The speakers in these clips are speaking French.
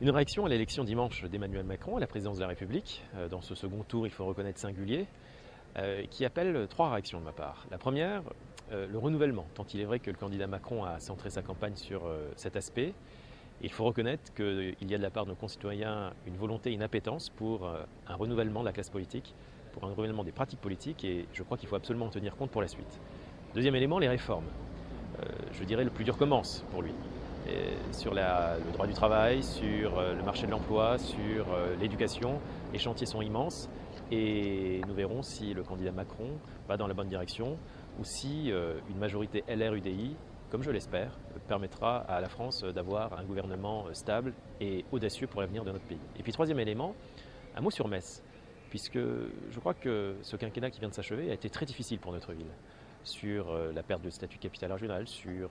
Une réaction à l'élection dimanche d'Emmanuel Macron à la présidence de la République, dans ce second tour, il faut reconnaître singulier, qui appelle trois réactions de ma part. La première, le renouvellement, tant il est vrai que le candidat Macron a centré sa campagne sur cet aspect. Il faut reconnaître qu'il y a de la part de nos concitoyens une volonté, une appétence pour un renouvellement de la classe politique, pour un renouvellement des pratiques politiques, et je crois qu'il faut absolument en tenir compte pour la suite. Deuxième élément, les réformes. Je dirais le plus dur commence pour lui. Sur le droit du travail, sur le marché de l'emploi, sur l'éducation, les chantiers sont immenses et nous verrons si le candidat Macron va dans la bonne direction ou si une majorité LR-UDI, comme je l'espère, permettra à la France d'avoir un gouvernement stable et audacieux pour l'avenir de notre pays. Et puis troisième élément, un mot sur Metz, puisque je crois que ce quinquennat qui vient de s'achever a été très difficile pour notre ville, sur la perte de statut de capitale régionale, sur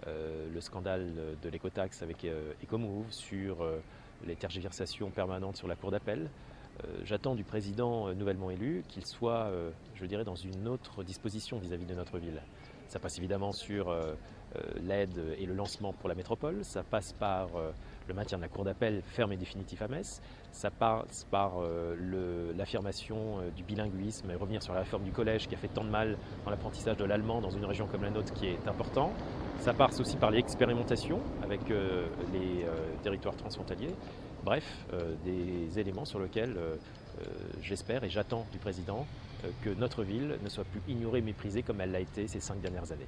le scandale de l'écotaxe avec Ecomove, sur les tergiversations permanentes sur la cour d'appel. J'attends du président nouvellement élu qu'il soit, je dirais, dans une autre disposition vis-à-vis de notre ville. Ça passe évidemment sur l'aide et le lancement pour la métropole, ça passe par le maintien de la cour d'appel ferme et définitif à Metz, ça passe par l'affirmation du bilinguisme et revenir sur la réforme du collège qui a fait tant de mal dans l'apprentissage de l'allemand dans une région comme la nôtre qui est important. Ça passe aussi par l'expérimentation avec les territoires transfrontaliers. Bref, des éléments sur lesquels j'espère et j'attends du président que notre ville ne soit plus ignorée, méprisée comme elle l'a été ces 5 dernières années.